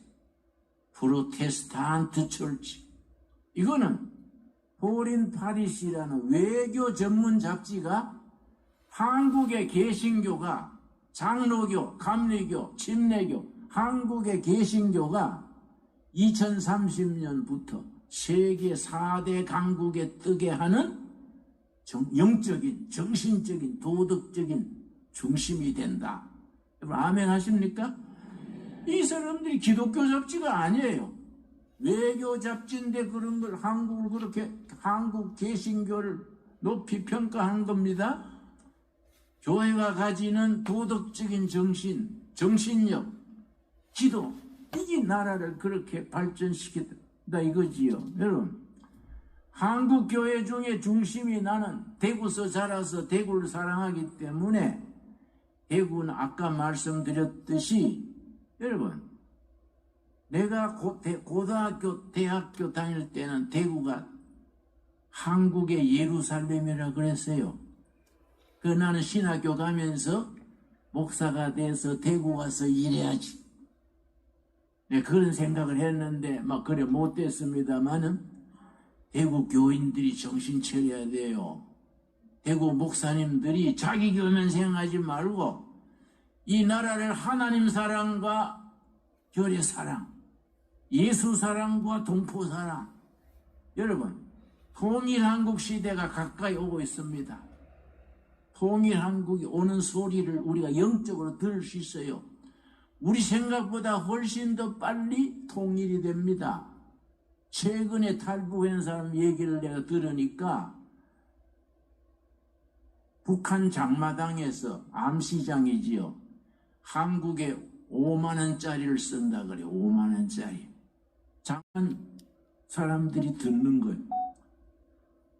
프로테스탄트 철치. 이거는 포린 파리시라는 외교 전문 잡지가 한국의 개신교가 장로교, 감리교, 침례교, 한국의 개신교가 2030년부터 세계 4대 강국에 뜨게 하는 영적인, 정신적인, 도덕적인 중심이 된다. 여러분 아멘 하십니까? 이 사람들이 기독교 잡지가 아니에요. 외교 잡지인데 그런 걸 한국을 그렇게 한국 개신교를 높이 평가한 겁니다. 교회가 가지는 도덕적인 정신, 정신력, 기도, 이게 나라를 그렇게 발전시켰다 이거지요. 여러분, 한국 교회 중에 중심이 나는 대구서 자라서 대구를 사랑하기 때문에 대구는 아까 말씀드렸듯이 여러분, 내가 고등학교, 대학교 다닐 때는 대구가 한국의 예루살렘이라 그랬어요. 그 나는 신학교 가면서 목사가 돼서 대구 가서 일해야지. 네, 그런 생각을 했는데 막 그래 못 됐습니다만은 대구 교인들이 정신 차려야 돼요. 대구 목사님들이 자기 교만 생각하지 말고 이 나라를 하나님 사랑과 교회 사랑, 예수 사랑과 동포 사랑. 여러분, 통일한국 시대가 가까이 오고 있습니다. 통일한국이 오는 소리를 우리가 영적으로 들을 수 있어요. 우리 생각보다 훨씬 더 빨리 통일이 됩니다. 최근에 탈북한 사람 얘기를 내가 들으니까 북한 장마당에서 암시장이지요. 한국에 5만 원짜리를 쓴다 그래요. 5만 원짜리. 장한 사람들이 듣는 거예요.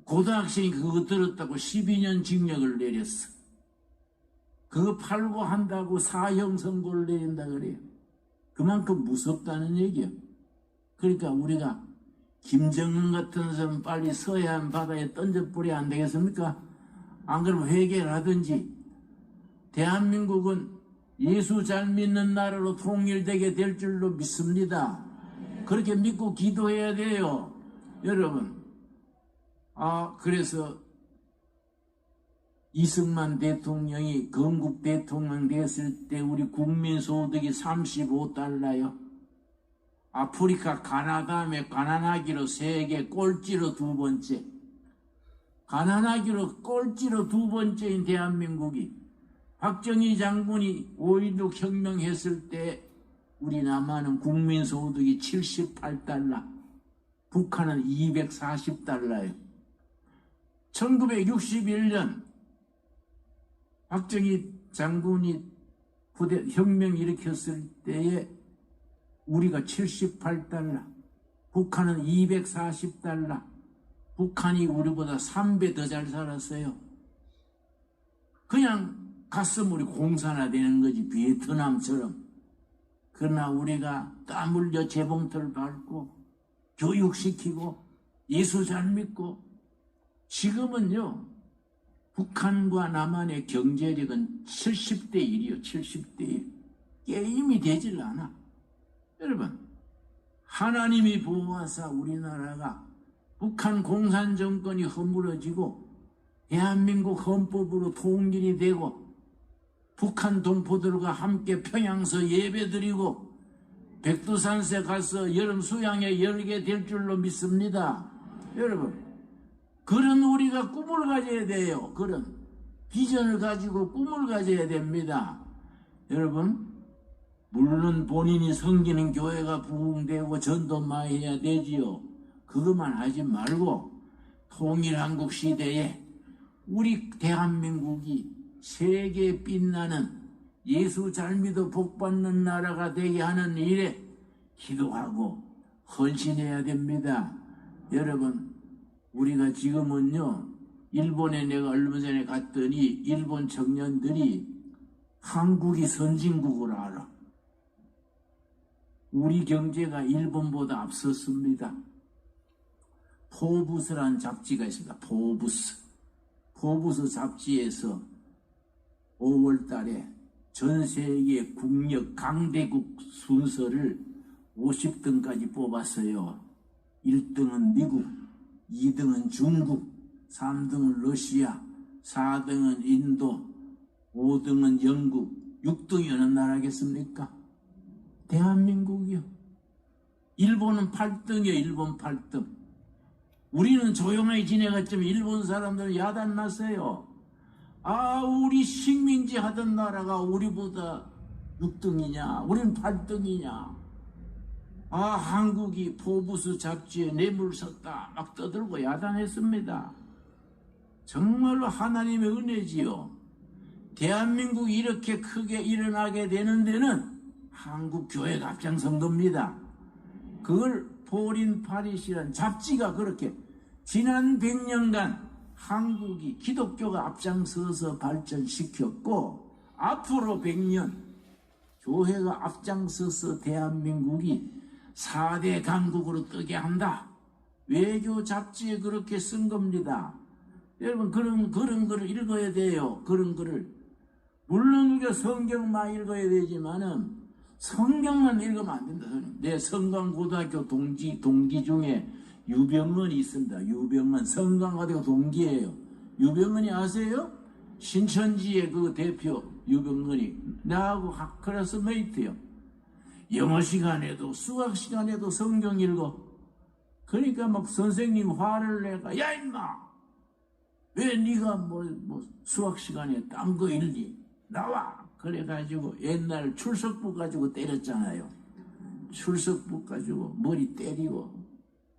고등학생이 그거 들었다고 12년 징역을 내렸어. 그거 팔고 한다고 사형 선고를 내린다 그래요. 그만큼 무섭다는 얘기예요. 그러니까 우리가 김정은 같은 사람 빨리 서해안 바다에 던져버려야 안 되겠습니까? 안 그러면 회개를 하든지. 대한민국은 예수 잘 믿는 나라로 통일되게 될 줄로 믿습니다. 그렇게 믿고 기도해야 돼요. 여러분. 그래서 이승만 대통령이 건국 대통령 됐을 때 우리 국민 소득이 35달러요. 아프리카 가나 다음에 가난하기로 세계 꼴찌로 두 번째. 가난하기로 꼴찌로 두 번째인 대한민국이 박정희 장군이 5.16 혁명했을 때 우리 남한은 국민 소득이 78달러, 북한은 240달러예요. 1961년 박정희 장군이 혁명 일으켰을 때에 우리가 78달러, 북한은 240달러, 북한이 우리보다 3배 더 잘 살았어요. 그냥 가슴으로 공산화 되는 거지, 베트남처럼. 그러나 우리가 땀 흘려 재봉틀 밟고 교육시키고 예수 잘 믿고 지금은요, 북한과 남한의 경제력은 70대 1이요. 70대 1. 게임이 되질 않아. 여러분, 하나님이 보호하사 우리나라가 북한 공산정권이 허물어지고 대한민국 헌법으로 통일이 되고 북한 동포들과 함께 평양서 예배드리고 백두산세 가서 여름 수양회 열게 될 줄로 믿습니다. 여러분, 그런 우리가 꿈을 가져야 돼요. 비전을 가지고 꿈을 가져야 됩니다. 여러분, 물론 본인이 섬기는 교회가 부흥되고 전도 많이 해야 되지요. 그것만 하지 말고 통일한국 시대에 우리 대한민국이 세계에 빛나는 예수 잘 믿어 복받는 나라가 되게 하는 일에 기도하고 헌신해야 됩니다. 여러분, 우리가 지금은요, 일본에 내가 얼마 전에 갔더니 일본 청년들이 한국이 선진국을 알아. 우리 경제가 일본보다 앞섰습니다. 포브스라는 잡지가 있습니다. 포브스 잡지에서 5월 달에 전 세계 국력 강대국 순서를 50등까지 뽑았어요. 1등은 미국, 2등은 중국, 3등은 러시아, 4등은 인도, 5등은 영국, 6등이 어느 나라겠습니까? 대한민국이요. 일본은 8등이요. 일본 8등. 우리는 조용하게 지내갔지만 일본 사람들은 야단났어요. 아, 우리 식민지 하던 나라가 우리보다 6등이냐, 우리는 8등이냐. 아, 한국이 포브스 잡지에 뇌물 썼다 막 떠들고 야단했습니다. 정말로 하나님의 은혜지요. 대한민국이 이렇게 크게 일어나게 되는 데는 한국 교회가 앞장선 겁니다. 그걸 포린 파리시라는 잡지가 그렇게 지난 100년간 한국이 기독교가 앞장서서 발전시켰고 앞으로 100년 교회가 앞장서서 대한민국이 4대 강국으로 뜨게 한다. 외교 잡지에 그렇게 쓴 겁니다. 여러분, 그런 글을 읽어야 돼요. 그런 글을. 물론 우리가 성경만 읽어야 되지만은 성경만 읽으면 안 된다. 내 성강고등학교 동기 중에 유병헌이 있습니다. 유병헌 성강고등학교 동기예요. 유병헌이 아세요? 신천지의 그 대표 유병헌이 나하고 클래스메이트요. 영어 시간에도 수학 시간에도 성경 읽어. 그러니까 막 선생님 화를 내가 야 임마 왜 네가 뭐 수학 시간에 딴 거 읽니? 나와. 그래가지고 옛날 출석부 가지고 때렸잖아요. 출석부 가지고 머리 때리고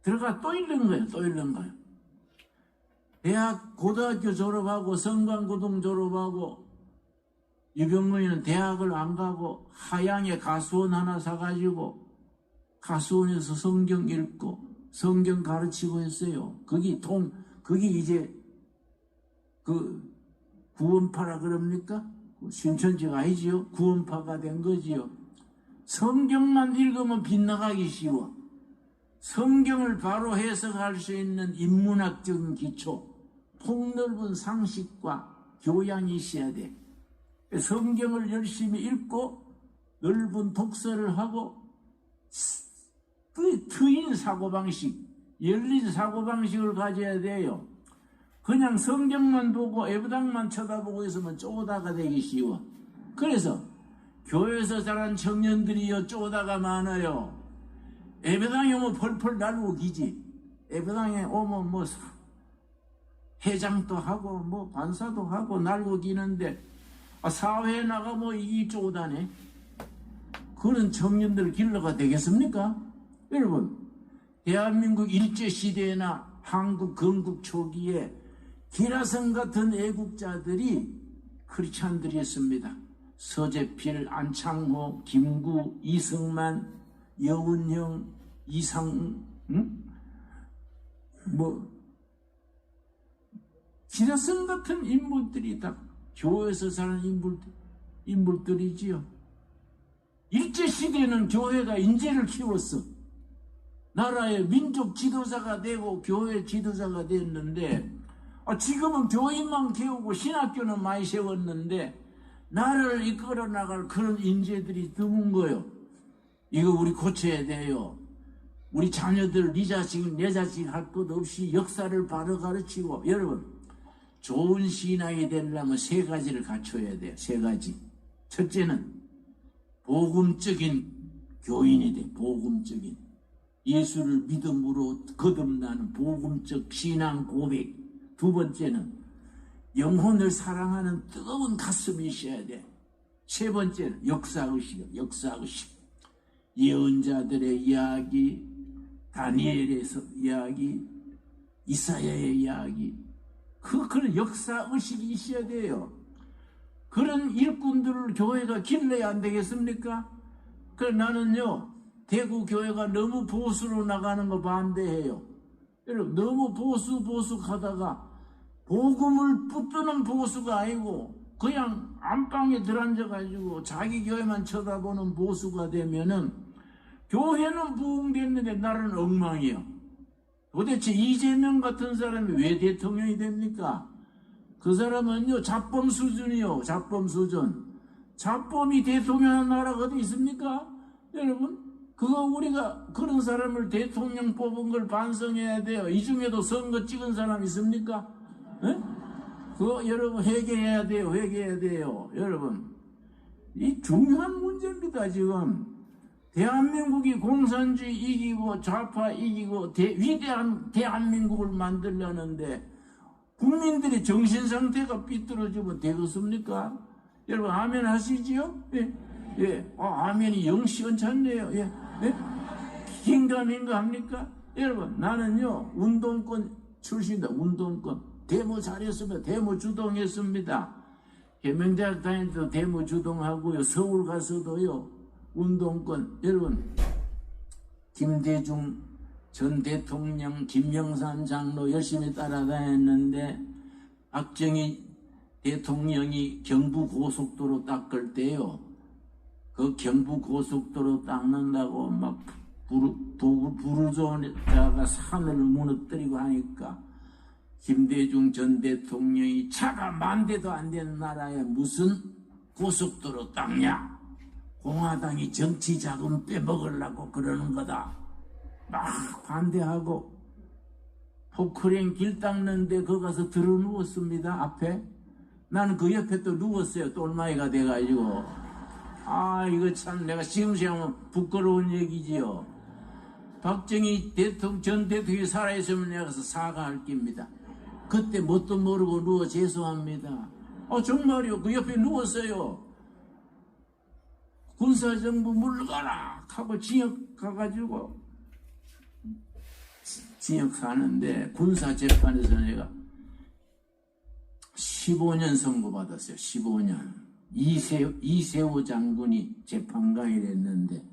들어가 또 읽는 거예요. 또 읽는 거예요. 대학 고등학교 졸업하고 성광고등 졸업하고 유병문이는 대학을 안 가고 하양에 가수원 하나 사가지고 가수원에서 성경 읽고 성경 가르치고 했어요. 거기 이제 그 구원파라 그럽니까? 신천지가 아니지요. 구원파가 된 거지요. 성경만 읽으면 빗나가기 쉬워. 성경을 바로 해석할 수 있는 인문학적인 기초, 폭넓은 상식과 교양이 있어야 돼. 성경을 열심히 읽고 넓은 독서를 하고 트인 사고방식, 열린 사고방식을 가져야 돼요. 그냥 성경만 보고 애부당만 쳐다보고 있으면 쪼다가 되기 쉬워. 그래서 교회에서 자란 청년들이요 쪼다가 많아요. 애부당에 오면 펄펄 날고 기지. 애부당에 오면 뭐 회장도 하고 뭐 반사도 하고 날고 기는데 사회에 나가면 이 쪼다네. 그런 청년들 길러가 되겠습니까? 여러분, 대한민국 일제시대나 한국 건국 초기에 기라성 같은 애국자들이 크리스찬들이었습니다. 서재필, 안창호, 김구, 이승만, 여운형, 이상, 기라성 같은 인물들이 다 교회에서 사는 인물들이지요. 일제시대는 교회가 인재를 키웠어. 나라의 민족 지도자가 되고 교회 지도자가 됐는데 지금은 교인만 키우고 신학교는 많이 세웠는데 나라를 이끌어 나갈 그런 인재들이 드문 거예요. 이거 우리 고쳐야 돼요. 우리 자녀들 네 자식 내 자식 할 것 없이 역사를 바로 가르치고. 여러분, 좋은 신앙이 되려면 세 가지를 갖춰야 돼요. 세 가지. 첫째는 복음적인 교인이 돼. 복음적인 예수를 믿음으로 거듭나는 복음적 신앙 고백. 두 번째는 영혼을 사랑하는 뜨거운 가슴이 있어야 돼. 세 번째는 역사의식이요. 역사의식. 예언자들의 이야기, 다니엘의 이야기, 이사야의 이야기, 그런 역사의식이 있어야 돼요. 그런 일꾼들을 교회가 길러야 안 되겠습니까? 그래서 나는요, 대구 교회가 너무 보수로 나가는 거 반대해요. 여러분, 너무 보수 가다가 복음을 붙드는 보수가 아니고 그냥 안방에 들어앉아가지고 자기 교회만 쳐다보는 보수가 되면은 교회는 부흥됐는데 나라는 엉망이에요. 도대체 이재명 같은 사람이 왜 대통령이 됩니까? 그 사람은요, 잡범 수준이요. 잡범 수준. 잡범이 대통령한 나라가 어디 있습니까? 여러분, 그거 우리가 그런 사람을 대통령 뽑은 걸 반성해야 돼요. 이 중에도 선거 찍은 사람 있습니까? 에? 그거 여러분 회개해야 돼요. 회개해야 돼요. 여러분, 이 중요한 문제입니다. 지금 대한민국이 공산주의 이기고 좌파 이기고 위대한 대한민국을 만들려는데 국민들의 정신상태가 삐뚤어지면 되겠습니까? 여러분 아멘 하시지요? 예. 예. 아멘이 영 시원찮네요. 예. 예. 긴가민가 합니까? 여러분 나는요 운동권 출신이다. 운동권 데모 잘했으면 데모 주동했습니다. 해명대학 다닐 때도 데모 주동하고요. 서울 가서도요 운동권. 여러분 김대중 전 대통령 김영삼 장로 열심히 따라다녔는데 박정희 대통령이 경부고속도로 닦을 때요 그 경부고속도로 닦는다고 막 부르조자가 산을 무너뜨리고 하니까 김대중 전 대통령이 차가 만 대도 안 되는 나라에 무슨 고속도로 닦냐, 공화당이 정치 자금 빼먹으려고 그러는 거다 막 반대하고 포크레인 길 닦는데 거기 가서 들어 누웠습니다. 앞에 나는 그 옆에 또 누웠어요. 똘마이가 돼가지고 이거 참 내가 지금 생각하면 부끄러운 얘기지요. 박정희 전 대통령이 살아있으면 내가 가서 사과할 깁니다. 그때 뭣도 모르고 누워 죄송합니다. 정말요. 그 옆에 누웠어요. 군사정부 물러가라 하고 징역 가가지고 징역 사는데 군사재판에서 내가 15년 선고받았어요. 15년. 이세호 장군이 재판관이 됐는데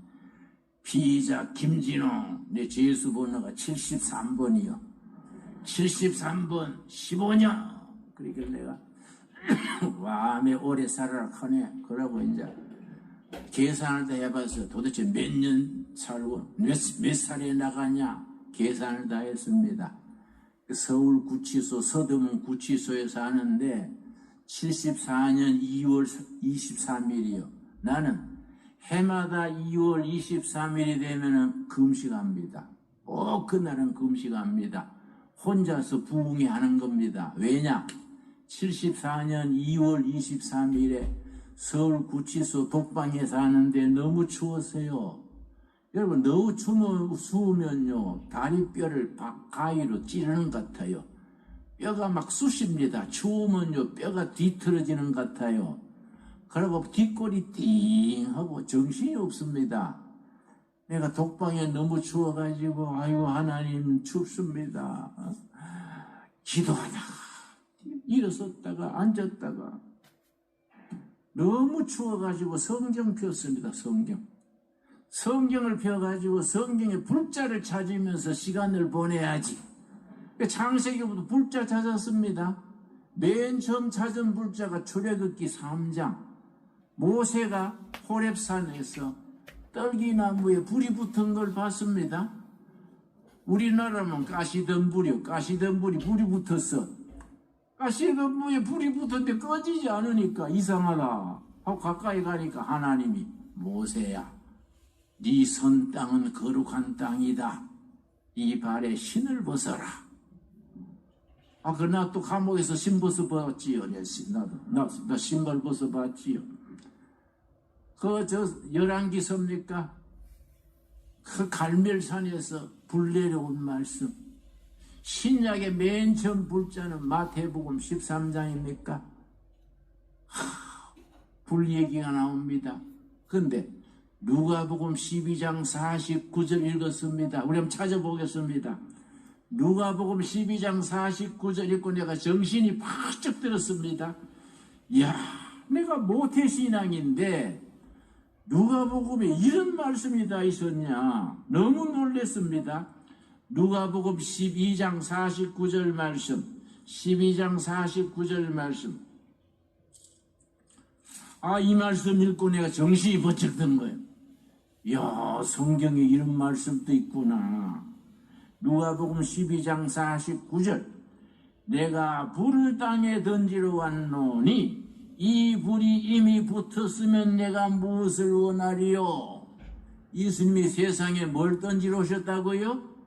피의자 김진호 내 죄수번호가 73번이요. 73번 15년. 그러니까 내가 와매 오래 살아라 하네. 그러고 이제 계산을 다 해봐서 도대체 몇 년 살고 몇 살에 나가냐 계산을 다 했습니다. 서울구치소 서대문 구치소에 사는데 74년 2월 23일이요. 나는 해마다 2월 23일이 되면 금식합니다. 꼭 그날은 금식합니다. 혼자서 부흥회 하는 겁니다. 왜냐? 74년 2월 23일에 서울구치소 독방에 사는데 너무 추웠어요. 여러분 너무 추우면요 다리뼈를 가위로 찌르는 것 같아요. 뼈가 막 쑤십니다. 추우면요 뼈가 뒤틀어지는 것 같아요. 그리고 뒷골이 띵 하고 정신이 없습니다. 내가 독방에 너무 추워가지고 아이고 하나님 춥습니다. 기도하다가 일어섰다가 앉았다가 너무 추워가지고 성경 폈습니다. 성경을 펴가지고 성경의 불자를 찾으면서 시간을 보내야지. 창세기부터 불자 찾았습니다. 맨 처음 찾은 불자가 출애굽기 3장. 모세가 호렙산에서 떨기나무에 불이 붙은 걸 봤습니다. 우리나라는 가시덤불이요. 가시덤불이 불이 붙었어. 가시덤불에 불이 붙었는데 꺼지지 않으니까 이상하다 하고 가까이 가니까 하나님이 모세야 네 선 땅은 거룩한 땅이다. 이 발에 신을 벗어라. 그러나 또 감옥에서 신 벗어봤지요. 나 신발 벗어봤지요. 열왕기 섭니까? 그 갈멜산에서 불 내려온 말씀. 신약의 맨 처음 불자는 마태복음 13장입니까? 불 얘기가 나옵니다. 근데 누가복음 12장 49절 읽었습니다. 우리 한번 찾아보겠습니다. 누가복음 12장 49절 읽고 내가 정신이 바짝 들었습니다. 이야, 내가 모태신앙인데 누가복음에 이런 말씀이 다 있었냐. 너무 놀랐습니다. 누가복음 12장 49절 말씀, 12장 49절 말씀. 이 말씀 읽고 내가 정신이 번쩍 든 거예요. 이야, 성경에 이런 말씀도 있구나. 누가복음 12장 49절. 내가 불을 땅에 던지러 왔노니 이 불이 이미 붙었으면 내가 무엇을 원하리요? 예수님이 세상에 뭘 던지러 오셨다고요?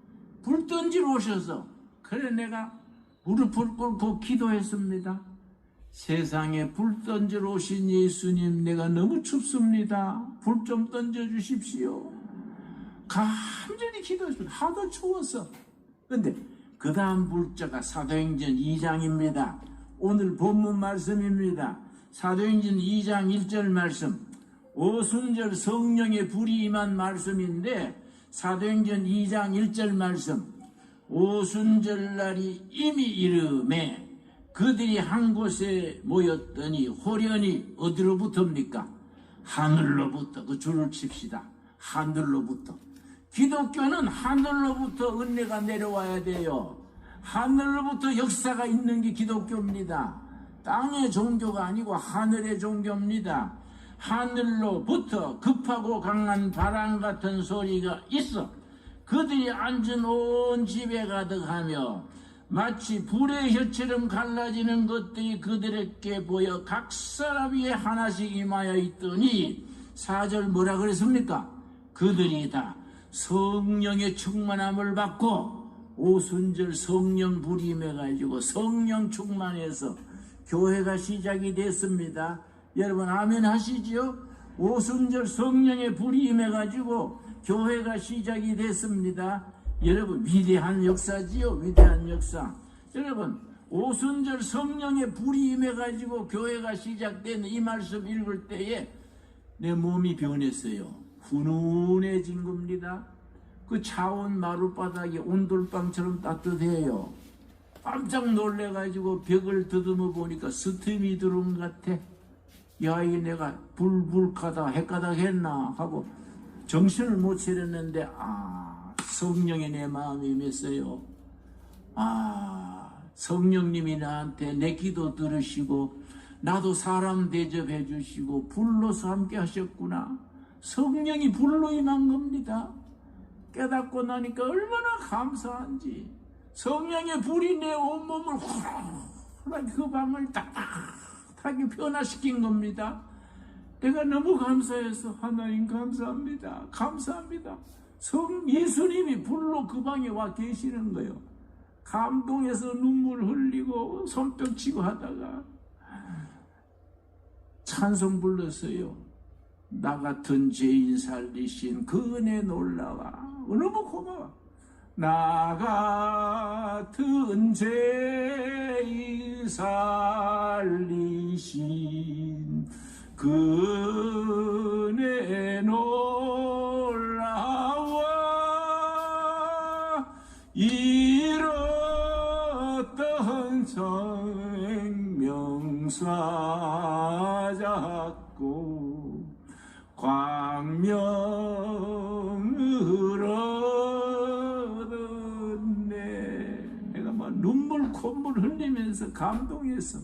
불 던지러 오셔서. 그래 내가 무릎을 꿇고 기도했습니다. 세상에 불 던지러 오신 예수님, 내가 너무 춥습니다. 불 좀 던져주십시오. 간절히 기도했습니다. 하도 추워서. 근데 그 다음 불자가 사도행전 2장입니다. 오늘 본문 말씀입니다. 사도행전 2장 1절 말씀. 오순절 성령의 불이 임한 말씀인데 사도행전 2장 1절 말씀. 오순절날이 이미 이름에 그들이 한 곳에 모였더니 호련히 어디로부터입니까? 하늘로부터. 그 줄을 칩시다. 하늘로부터. 기독교는 하늘로부터 은혜가 내려와야 돼요. 하늘로부터 역사가 있는 게 기독교입니다. 땅의 종교가 아니고 하늘의 종교입니다. 하늘로부터 급하고 강한 바람 같은 소리가 있어 그들이 앉은 온 집에 가득하며 마치 불의 혀처럼 갈라지는 것들이 그들에게 보여 각 사람 위에 하나씩 임하여 있더니 4절 뭐라 그랬습니까? 그들이 다 성령의 충만함을 받고 오순절 성령 불이 임해가지고 성령 충만해서 교회가 시작이 됐습니다. 여러분 아멘 하시지요? 오순절 성령의 불이 임해가지고 교회가 시작이 됐습니다. 여러분 위대한 역사지요. 위대한 역사. 여러분 오순절 성령의 불이 임해가지고 교회가 시작된 이 말씀 읽을 때에 내 몸이 변했어요. 훈훈해진 겁니다. 그 차온 마룻바닥이 온돌방처럼 따뜻해요. 깜짝 놀래가지고 벽을 더듬어 보니까 스팀이 들어온 것 같아. 야, 이게 내가 불가다 헷가닥 했나 하고 정신을 못 차렸는데 성령이 내 마음에 임했어요. 성령님이 나한테 내 기도 들으시고 나도 사람 대접해 주시고 불로서 함께 하셨구나. 성령이 불로 임한 겁니다. 깨닫고 나니까 얼마나 감사한지. 성령의 불이 내 온몸을 후라게 그 방을 따뜻하게 변화시킨 겁니다. 내가 너무 감사해서 하나님 감사합니다. 감사합니다. 예수님이 불로 그 방에 와 계시는 거예요. 감동해서 눈물 흘리고 손뼉 치고 하다가 찬송 불렀어요. 나 같은 죄인 살리신 그 은혜 놀라워. 너무 고마워. 나 같은 죄인 살리신 그 은혜 놀라워. 잃었던 생명사 잡고 광명을 얻었네. 내가 막 눈물 콧물 흘리면서 감동해서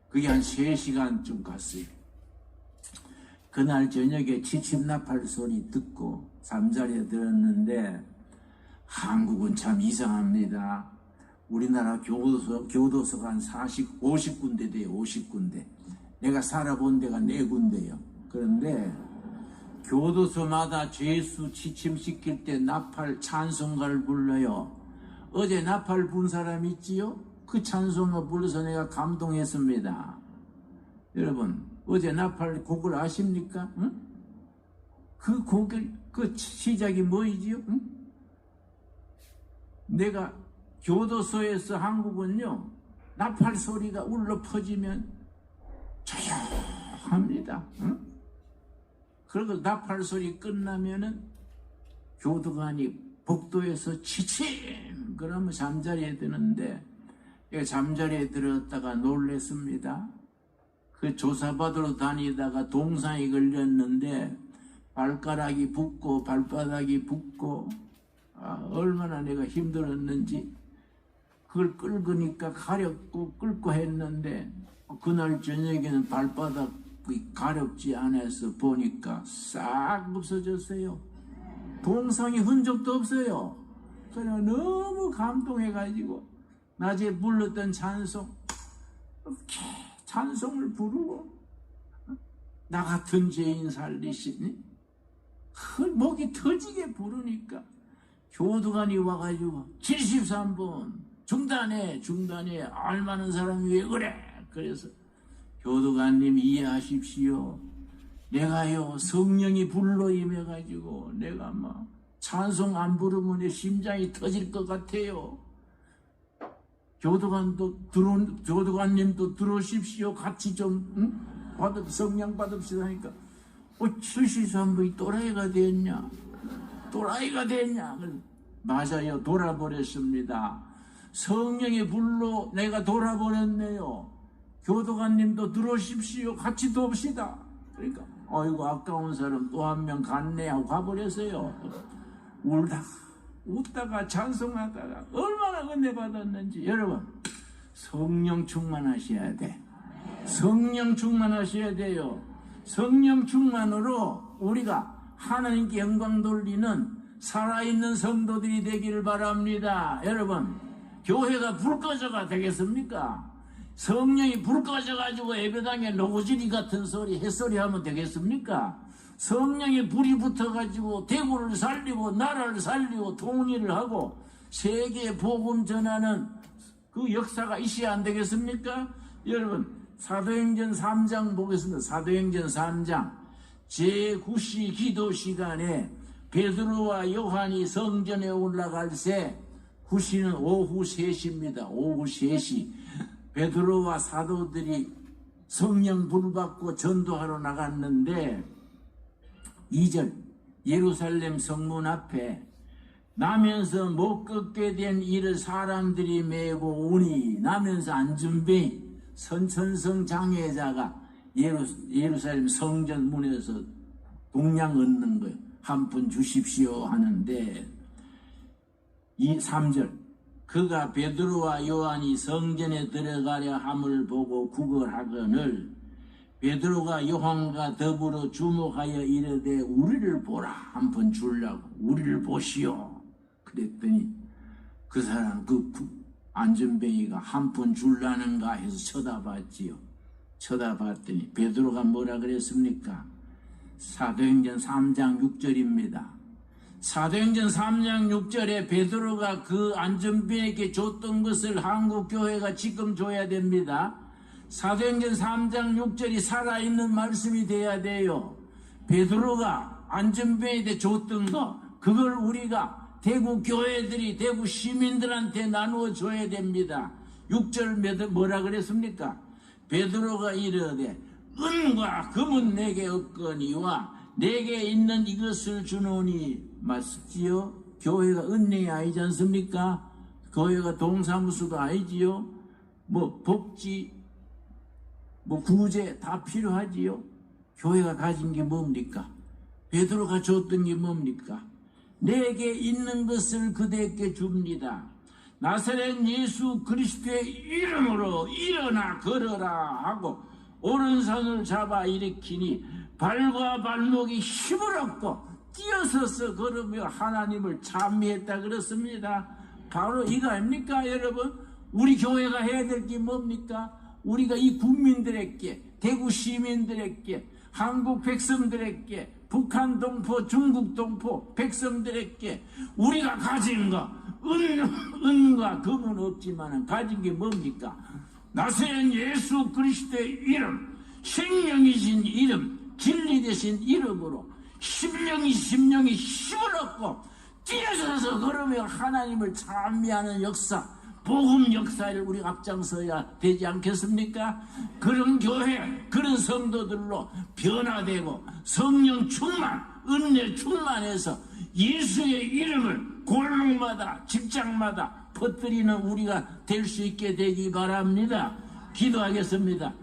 그게 한 3시간쯤 갔어요. 그날 저녁에 지침나팔 소리 듣고 잠자리에 들었는데 한국은 참 이상합니다. 우리나라 교도소가 한 50군데 돼요. 50군데. 내가 살아본 데가 4군데요. 그런데 교도소마다 죄수 지침시킬 때 나팔 찬송가를 불러요. 어제 나팔 분 사람 있지요? 그 찬송가 불러서 내가 감동했습니다. 여러분 어제 나팔 곡을 아십니까? 응? 그 곡의 그 시작이 뭐이지요? 응? 내가 교도소에서 한국은요, 나팔 소리가 울려 퍼지면 조용합니다. 응? 그리고 나팔 소리 끝나면은 교도관이 복도에서 지침 그러면 잠자리에 드는데, 잠자리에 들었다가 놀랬습니다. 그 조사받으러 다니다가 동상이 걸렸는데 발가락이 붓고 발바닥이 붓고, 얼마나 내가 힘들었는지 그걸 끌으니까 가렵고 끌고 했는데, 그날 저녁에는 발바닥이 가렵지 않아서 보니까 싹 없어졌어요. 동상이 흔적도 없어요. 그래 너무 감동해가지고 낮에 불렀던 찬송, 이렇게 찬송을 부르고 나 같은 죄인 살리시니 그 목이 터지게 부르니까 교도관이 와가지고 73번 중단해 알만한 사람이 왜 그래? 그래서 교도관님 이해하십시오. 내가요 성령이 불러 임해가지고 내가 막 찬송 안 부르면 내 심장이 터질 것 같아요. 교도관님도 들어오십시오. 같이 좀 성령 받읍시다 하니까 73번이 또라이가 됐냐? 맞아요. 돌아버렸습니다. 성령이 불러 내가 돌아버렸네요. 교도관님도 들어오십시오. 같이 돕시다. 그러니까 아이고 아까운 사람 또 한 명 갔네 하고 가버렸어요. 웃다가 찬송하다가 얼마나 은혜 받았는지. 여러분, 성령 충만하셔야 돼. 성령 충만하셔야 돼요. 성령 충만으로 우리가 하나님께 영광 돌리는 살아있는 성도들이 되기를 바랍니다. 여러분, 교회가 불 꺼져가 되겠습니까? 성령이 불 꺼져가지고 예배당에 노고지리 같은 소리 햇소리 하면 되겠습니까? 성령이 불이 붙어가지고 대구를 살리고 나라를 살리고 통일을 하고 세계에 복음 전하는 그 역사가 있어야 안 되겠습니까? 여러분, 사도행전 3장 보겠습니다. 사도행전 3장 제9시 기도 시간에 베드로와 요한이 성전에 올라갈 때, 9시는 오후 3시입니다. 오후 3시 베드로와 사도들이 성령 불 받고 전도하러 나갔는데, 2절 예루살렘 성문 앞에 나면서 못 걷게 된 이를 사람들이 메고 오니, 나면서 안준뱅이 선천성 장애자가 예루살렘 성전 문에서 동양 얻는 거예요. 한 푼 주십시오 하는데, 3절 그가 베드로와 요한이 성전에 들어가려 함을 보고 구걸하거늘 베드로가 요한과 더불어 주목하여 이르되 우리를 보라. 한 푼 주려고 우리를 보시오. 그랬더니 그 사람 안전뱅이가 한 푼 줄라는가 해서 쳐다봤지요. 쳐다봤더니 베드로가 뭐라 그랬습니까? 사도행전 3장 6절입니다. 사도행전 3장 6절에 베드로가 그 안전뱅이에게 줬던 것을 한국교회가 지금 줘야 됩니다. 사도행전 3장 6절이 살아있는 말씀이 돼야 돼요. 베드로가 안전뱅이에게 줬던 거, 그걸 우리가 대구 교회들이 대구 시민들한테 나누어 줘야 됩니다. 6절 뭐라 그랬습니까? 베드로가 이르되 은과 금은 내게 없거니와 내게 있는 이것을 주노니. 맞지요? 교회가 은행이 아니지 않습니까? 교회가 동사무소도 아니지요? 복지, 구제 다 필요하지요? 교회가 가진 게 뭡니까? 베드로가 줬던 게 뭡니까? 내게 있는 것을 그대에게 줍니다. 나사렛 예수 그리스도의 이름으로 일어나 걸어라 하고 오른손을 잡아 일으키니 발과 발목이 힘을 얻고 뛰어서서 걸으며 하나님을 찬미했다 그렇습니다. 바로 이거 아닙니까 여러분? 우리 교회가 해야 될 게 뭡니까? 우리가 이 국민들에게, 대구 시민들에게, 한국 백성들에게, 북한 동포, 중국 동포 백성들에게 우리가 가진 거, 은과 금은 없지만 가진 게 뭡니까? 나사렛 예수 그리스도의 이름, 생명이신 이름, 진리 되신 이름으로 심령이 힘을 얻고 뛰어서서 걸으며 하나님을 찬미하는 역사, 복음 역사를 우리가 앞장서야 되지 않겠습니까? 그런 교회, 그런 성도들로 변화되고 성령 충만, 은혜 충만해서 예수의 이름을 골목마다 직장마다 퍼뜨리는 우리가 될 수 있게 되기 바랍니다. 기도하겠습니다.